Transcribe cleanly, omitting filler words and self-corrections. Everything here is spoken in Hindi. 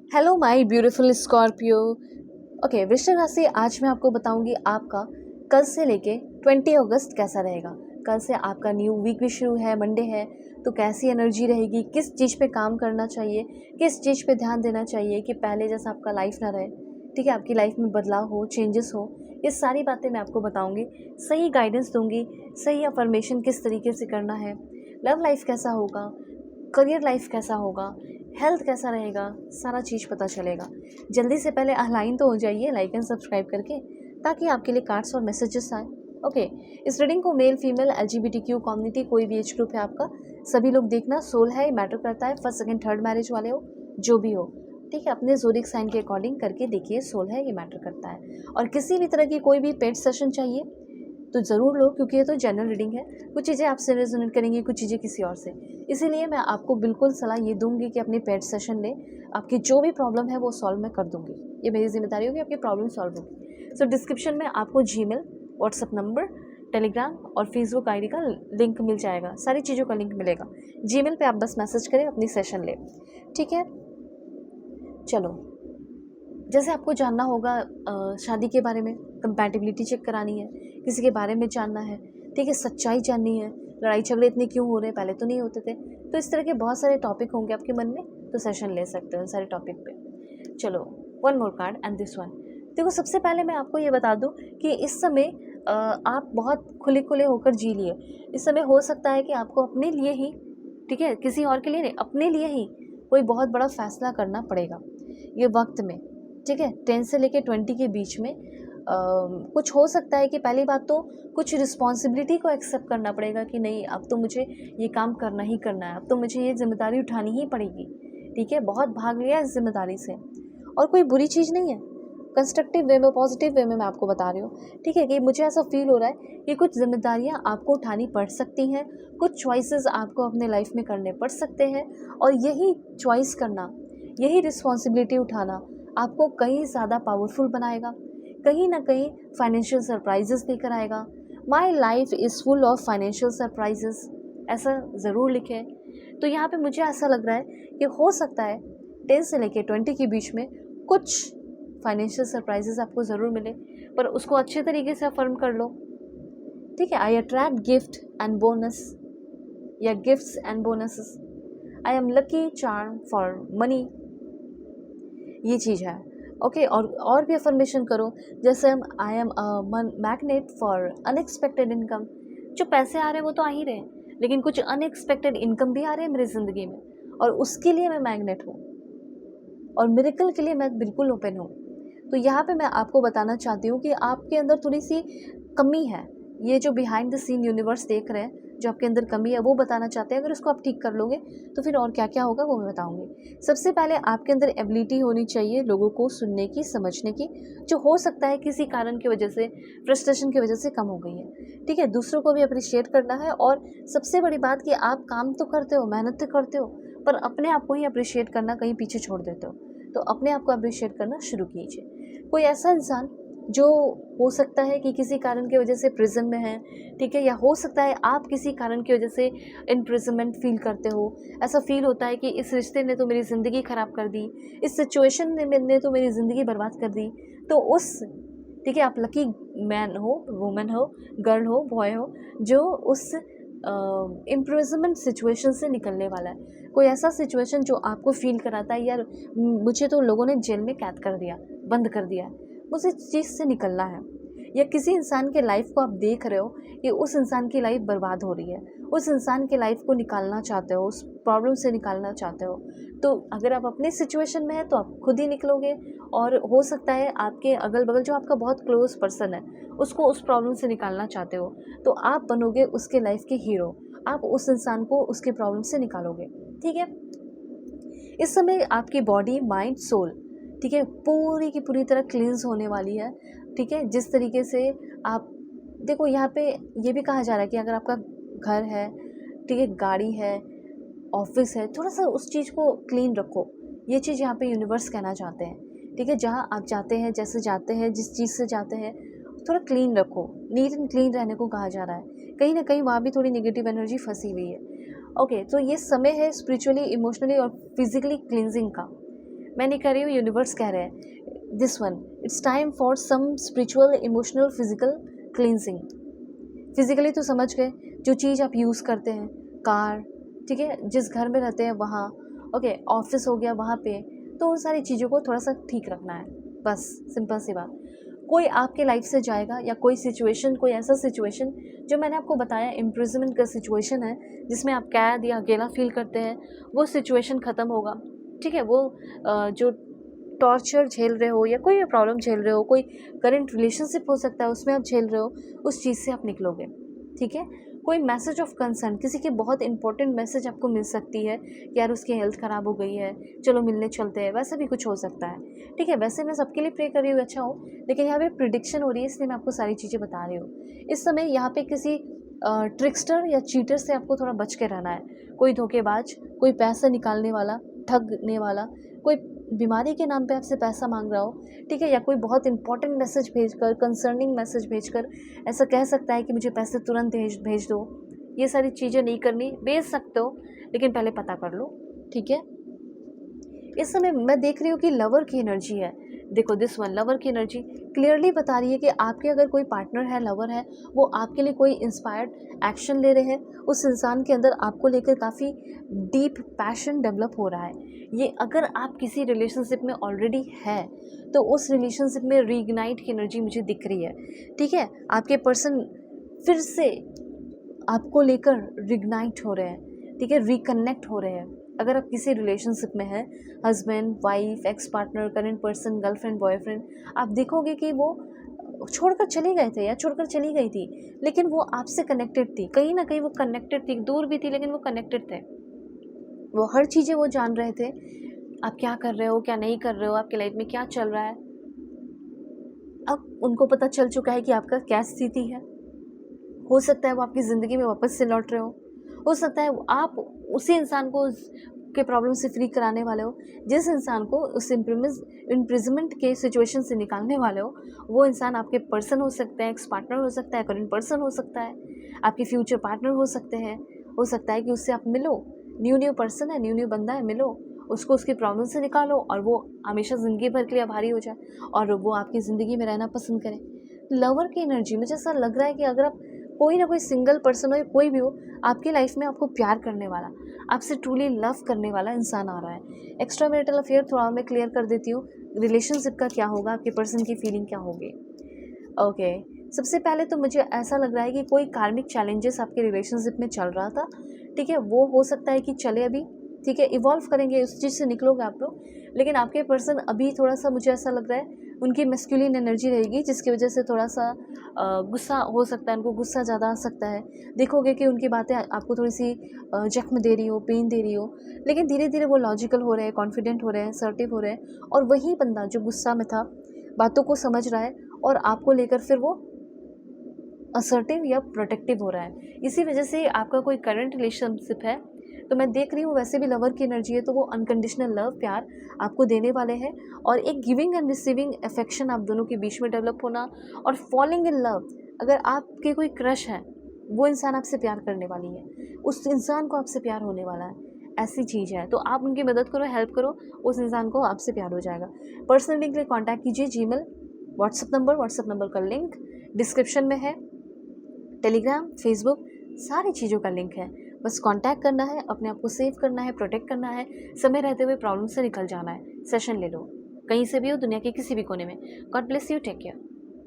Hello my beautiful Scorpio. Okay, वृश्चिक राशि, आज मैं आपको बताऊंगी आपका कल से लेके 20 अगस्त कैसा रहेगा। कल से आपका न्यू वीक भी शुरू है, मंडे है, तो कैसी एनर्जी रहेगी, किस चीज़ पे काम करना चाहिए, किस चीज़ पे ध्यान देना चाहिए कि पहले जैसा आपका लाइफ ना रहे। ठीक है, आपकी लाइफ में बदलाव हो, चेंजेस हो, ये सारी बातें मैं आपको बताऊंगी, सही गाइडेंस दूंगी, सही अफर्मेशन किस तरीके से करना है, लव लाइफ कैसा होगा, करियर लाइफ कैसा होगा, हेल्थ कैसा रहेगा, सारा चीज़ पता चलेगा। जल्दी से पहले अलाइन तो हो जाइए लाइक एंड सब्सक्राइब करके, ताकि आपके लिए कार्ड्स और मैसेजेस आए। ओके, इस रीडिंग को मेल फीमेल LGBTQ कम्युनिटी, कोई भी एज ग्रुप है आपका, सभी लोग देखना। सोल है, मैटर करता है, फर्स्ट सेकंड थर्ड मैरिज वाले हो, जो भी हो, ठीक है, अपने ज़ोडिक साइन के अकॉर्डिंग करके देखिए। सोल है, ये मैटर करता है। और किसी भी तरह की कोई भी पेड सेशन चाहिए तो ज़रूर लो, क्योंकि ये तो जनरल रीडिंग है। कुछ चीज़ें आपसे रेजोनेट करेंगी, कुछ चीज़ें किसी और से। इसीलिए मैं आपको बिल्कुल सलाह ये दूंगी कि अपनी पेड सेशन लें। आपकी जो भी प्रॉब्लम है वो सॉल्व मैं कर दूंगी, ये मेरी जिम्मेदारी होगी, आपकी प्रॉब्लम सॉल्व होगी। सो डिस्क्रिप्शन में आपको जीमेल, व्हाट्सअप नंबर, टेलीग्राम और फेसबुक आईडी का लिंक मिल जाएगा, सारी चीज़ों का लिंक मिलेगा। जीमेल पे आप बस मैसेज करें, अपनी सेशन लें, ठीक है। चलो, जैसे आपको जानना होगा शादी के बारे में, कंपैटिबिलिटी चेक करानी है, किसी के बारे में जानना है, ठीक है, सच्चाई जाननी है, लड़ाई झगड़े इतने क्यों हो रहे हैं, पहले तो नहीं होते थे। तो इस तरह के बहुत सारे टॉपिक होंगे आपके मन में, तो सेशन ले सकते हो इन सारे टॉपिक पे। चलो, one more card and this one. देखो, सबसे पहले मैं आपको ये बता दूं कि इस समय आप बहुत खुले खुले होकर जी लिए। इस समय हो सकता है कि आपको अपने लिए ही, ठीक है, किसी और के लिए नहीं, अपने लिए ही कोई बहुत बड़ा फैसला करना पड़ेगा ये वक्त में। ठीक है, 10 से लेके 20 के बीच में कुछ हो सकता है कि पहली बात तो कुछ रिस्पॉन्सिबिलिटी को एक्सेप्ट करना पड़ेगा कि नहीं, अब तो मुझे ये काम करना ही करना है, अब तो मुझे ये जिम्मेदारी उठानी ही पड़ेगी। ठीक है, बहुत भाग लिया इस जिम्मेदारी से, और कोई बुरी चीज़ नहीं है, कंस्ट्रक्टिव वे में, पॉजिटिव वे में मैं आपको बता रही हूँ। ठीक है, कि मुझे ऐसा फील हो रहा है कि कुछ जिम्मेदारियाँ आपको उठानी पड़ सकती हैं, कुछ चॉइसेस आपको अपने लाइफ में करने पड़ सकते हैं, और यही चॉइस करना, यही रिस्पॉन्सिबिलिटी उठाना आपको कहीं ज़्यादा पावरफुल बनाएगा, कहीं ना कहीं फाइनेंशियल सरप्राइजेस लेकर आएगा। My life is full of financial surprises, ऐसा ज़रूर लिखे। तो यहाँ पे मुझे ऐसा लग रहा है कि हो सकता है 10 से लेके 20 के बीच में कुछ फाइनेंशियल सरप्राइजेस आपको ज़रूर मिले, पर उसको अच्छे तरीके से अफर्म कर लो। ठीक है, आई अट्रैक्ट गिफ्ट एंड बोनस या gifts and bonuses, I am lucky charm for money, ये चीज़ है। ओके, और भी अफर्मेशन करो, जैसे I am magnet for unexpected income. जो पैसे आ रहे हैं वो तो आ ही रहे हैं, लेकिन कुछ अनएक्सपेक्टेड इनकम भी आ रहे हैं मेरी ज़िंदगी में, और उसके लिए मैं मैग्नेट हूँ, और मिरेकल के लिए मैं बिल्कुल ओपन हूँ। तो यहाँ पे मैं आपको बताना चाहती हूँ कि आपके अंदर थोड़ी सी कमी है। ये जो बिहाइंड द सीन यूनिवर्स देख रहे हैं, जो आपके अंदर कमी है वो बताना चाहते हैं। अगर उसको आप ठीक कर लोगे तो फिर और क्या क्या होगा वो मैं बताऊंगी। सबसे पहले आपके अंदर एबिलिटी होनी चाहिए लोगों को सुनने की, समझने की, जो हो सकता है किसी कारण की वजह से, फ्रस्ट्रेशन की वजह से कम हो गई है। ठीक है, दूसरों को भी अप्रिशिएट करना है, और सबसे बड़ी बात कि आप काम तो करते हो, मेहनत तो करते हो, पर अपने आप को ही अप्रिशिएट करना कहीं पीछे छोड़ देते हो। तो अपने आप को अप्रिशिएट करना शुरू कीजिए। कोई ऐसा इंसान जो हो सकता है कि किसी कारण की वजह से प्रिजन में है, ठीक है, या हो सकता है आप किसी कारण की वजह से इम्प्रिजनमेंट फील करते हो, ऐसा फील होता है कि इस रिश्ते ने तो मेरी ज़िंदगी ख़राब कर दी, इस सिचुएशन ने तो मेरी ज़िंदगी बर्बाद कर दी। तो उस, ठीक है, आप लकी मैन हो, वुमेन हो, गर्ल हो, बॉय हो, जो उस इम्प्रिजनमेंट सिचुएशन से निकलने वाला है। कोई ऐसा सिचुएशन जो आपको फील कराता है यार, मुझे तो लोगों ने जेल में कैद कर दिया, बंद कर दिया, मुझे इस चीज़ से निकलना है। या किसी इंसान के लाइफ को आप देख रहे हो कि उस इंसान की लाइफ बर्बाद हो रही है, उस इंसान के लाइफ को निकालना चाहते हो, उस प्रॉब्लम से निकालना चाहते हो। तो अगर आप अपने सिचुएशन में हैं तो आप खुद ही निकलोगे, और हो सकता है आपके अगल बगल जो आपका बहुत क्लोज पर्सन है उसको उस प्रॉब्लम से निकालना चाहते हो, तो आप बनोगे उसके लाइफ के हीरो, आप उस इंसान को उसके प्रॉब्लम से निकालोगे। ठीक है, इस समय आपकी बॉडी, माइंड, सोल, ठीक है, पूरी की पूरी तरह क्लींस होने वाली है। ठीक है, जिस तरीके से आप देखो, यहाँ पे ये भी कहा जा रहा है कि अगर आपका घर है, ठीक है, गाड़ी है, ऑफिस है, थोड़ा सा उस चीज़ को क्लीन रखो। ये चीज़ यहाँ पे यूनिवर्स कहना चाहते हैं। ठीक है, जहाँ आप जाते हैं, जैसे जाते हैं, जिस चीज़ से जाते हैं, थोड़ा क्लीन रखो, नीट एंड क्लीन रहने को कहा जा रहा है। कहीं ना कहीं वहाँ भी थोड़ी नेगेटिव एनर्जी फंसी हुई है। ओके, तो ये समय है स्पिरिचुअली, इमोशनली और फिजिकली क्लींजिंग का। मैं नहीं कह रही हूँ, यूनिवर्स कह रहे हैं। This one, it's time for some spiritual, emotional, physical cleansing. Physically तो समझ गए, जो चीज़ आप यूज़ करते हैं, कार, ठीक है, जिस घर में रहते हैं वहाँ, ओके, ऑफिस हो गया वहाँ पे, तो उन सारी चीज़ों को थोड़ा सा ठीक रखना है, बस सिंपल सी बात। कोई आपके लाइफ से जाएगा या कोई सिचुएशन, कोई ऐसा सिचुएशन जो मैंने आपको बताया इम्प्रिजनमेंट का सिचुएशन है, जिसमें आप कैद या अकेला फील करते हैं, वो सिचुएशन ख़त्म होगा, ठीक है। वो जो टॉर्चर झेल रहे हो या कोई भी प्रॉब्लम झेल रहे हो, कोई करंट रिलेशनशिप हो सकता है उसमें आप झेल रहे हो, उस चीज़ से आप निकलोगे, ठीक है। कोई मैसेज ऑफ कंसर्न, किसी की बहुत इंपॉर्टेंट मैसेज आपको मिल सकती है कि यार उसकी हेल्थ ख़राब हो गई है, चलो मिलने चलते हैं, वैसा भी कुछ हो सकता है, ठीक है। वैसे मैं सबके लिए प्रे कर रही हूँ अच्छा हो, लेकिन यहाँ पे प्रिडिक्शन हो रही है, इसलिए मैं आपको सारी चीज़ें बता रही हूँ। इस समय यहाँ पे किसी ट्रिक्स्टर या चीटर से आपको थोड़ा बच के रहना है। कोई धोखेबाज, कोई पैसा निकालने वाला, ठगने वाला, कोई बीमारी के नाम पे आपसे पैसा मांग रहा हो, ठीक है, या कोई बहुत इंपॉर्टेंट मैसेज भेजकर, कंसर्निंग मैसेज भेजकर ऐसा कह सकता है कि मुझे पैसे तुरंत भेज दो, ये सारी चीज़ें नहीं करनी। भेज सकते हो लेकिन पहले पता कर लो, ठीक है। इस समय मैं देख रही हूँ कि लवर की एनर्जी है। देखो दिस वन, लवर की एनर्जी क्लियरली बता रही है कि आपके अगर कोई पार्टनर है, लवर है, वो आपके लिए कोई इंस्पायर्ड एक्शन ले रहे हैं, उस इंसान के अंदर आपको लेकर काफ़ी डीप पैशन डेवलप हो रहा है। ये अगर आप किसी रिलेशनशिप में ऑलरेडी है तो उस रिलेशनशिप में रीइग्नाइट की एनर्जी मुझे दिख रही है, ठीक है। आपके पर्सन फिर से आपको लेकर रिग्नाइट हो रहे हैं, ठीक है, रिकनेक्ट हो रहे हैं। अगर आप किसी रिलेशनशिप में हैं, husband wife, ex partner, current person, girlfriend boyfriend, आप देखोगे कि वो छोड़कर चले गए थे या छोड़कर चली गई थी, लेकिन वो आपसे कनेक्टेड थी, कहीं ना कहीं वो कनेक्टेड थी, दूर भी थी लेकिन वो कनेक्टेड थे। वो हर चीज़ें वो जान रहे थे, आप क्या कर रहे हो, क्या नहीं कर रहे हो, आपके लाइफ में क्या चल रहा है। अब उनको पता चल चुका है कि आपका क्या स्थिति है। हो सकता है वो आपकी ज़िंदगी में वापस से लौट रहे हो सकता है आप उसी इंसान को के प्रॉब्लम से फ्री कराने वाले हो, जिस इंसान को उस इम्प्रिजमेंट के सिचुएशन से निकालने वाले हो। वो इंसान आपके पर्सन हो सकते हैं, एक्स पार्टनर हो सकता है, करंट पर्सन हो सकता है, आपके फ्यूचर पार्टनर हो सकते हैं। हो सकता है कि उससे आप मिलो, न्यू पर्सन है, न्यू बंदा है, मिलो उसको, उसकी प्रॉब्लम से निकालो और वो हमेशा ज़िंदगी भर के लिए आभारी हो जाए और वो आपकी ज़िंदगी में रहना पसंद करें। लवर की एनर्जी, मुझे ऐसा लग रहा है कि अगर आप कोई ना कोई सिंगल पर्सन हो या कोई भी हो, आपकी लाइफ में आपको प्यार करने वाला, आपसे ट्रूली लव करने वाला इंसान आ रहा है। एक्स्ट्रा मैरिटल अफेयर थोड़ा मैं क्लियर कर देती हूँ, रिलेशनशिप का क्या होगा, आपके पर्सन की फीलिंग क्या होगी। ओके, सबसे पहले तो मुझे ऐसा लग रहा है कि कोई कार्मिक चैलेंजेस आपके रिलेशनशिप में चल रहा था, ठीक है, वो हो सकता है कि चले अभी, ठीक है, इवॉल्व करेंगे, उस चीज़ से निकलोगे आप लोग। लेकिन आपके पर्सन अभी थोड़ा सा, मुझे ऐसा लग रहा है, उनकी मैस्कुलिन एनर्जी रहेगी, जिसकी वजह से थोड़ा सा गुस्सा हो सकता है, उनको गुस्सा ज़्यादा आ सकता है। देखोगे कि उनकी बातें आपको थोड़ी सी जख्म दे रही हो, पेन दे रही हो, लेकिन धीरे धीरे वो लॉजिकल हो रहे हैं, कॉन्फिडेंट हो रहे हैं, असर्टिव हो रहे हैं, और वही बंदा जो गुस्सा में था बातों को समझ रहा है और आपको लेकर फिर वो असर्टिव या प्रोटेक्टिव हो रहा है। इसी वजह से आपका कोई करंट रिलेशनशिप है तो मैं देख रही हूँ, वैसे भी लवर की एनर्जी है, तो वो अनकंडीशनल लव, प्यार आपको देने वाले हैं, और एक गिविंग एंड रिसीविंग अफेक्शन आप दोनों के बीच में डेवलप होना, और फॉलिंग इन लव। अगर आपके कोई क्रश है, वो इंसान आपसे प्यार करने वाली है, उस इंसान को आपसे प्यार होने वाला है, ऐसी चीज़ है। तो आप उनकी मदद करो, हेल्प करो, उस इंसान को आपसे प्यार हो जाएगा। पर्सनली के लिए कॉन्टैक्ट कीजिए, जीमेल, व्हाट्सअप नंबर का लिंक डिस्क्रिप्शन में है, टेलीग्राम, फेसबुक, सारी चीज़ों का लिंक है। बस कांटेक्ट करना है, अपने आप को सेव करना है, प्रोटेक्ट करना है, समय रहते हुए प्रॉब्लम से निकल जाना है। सेशन ले लो, कहीं से भी हो, दुनिया के किसी भी कोने में। God bless you, take care.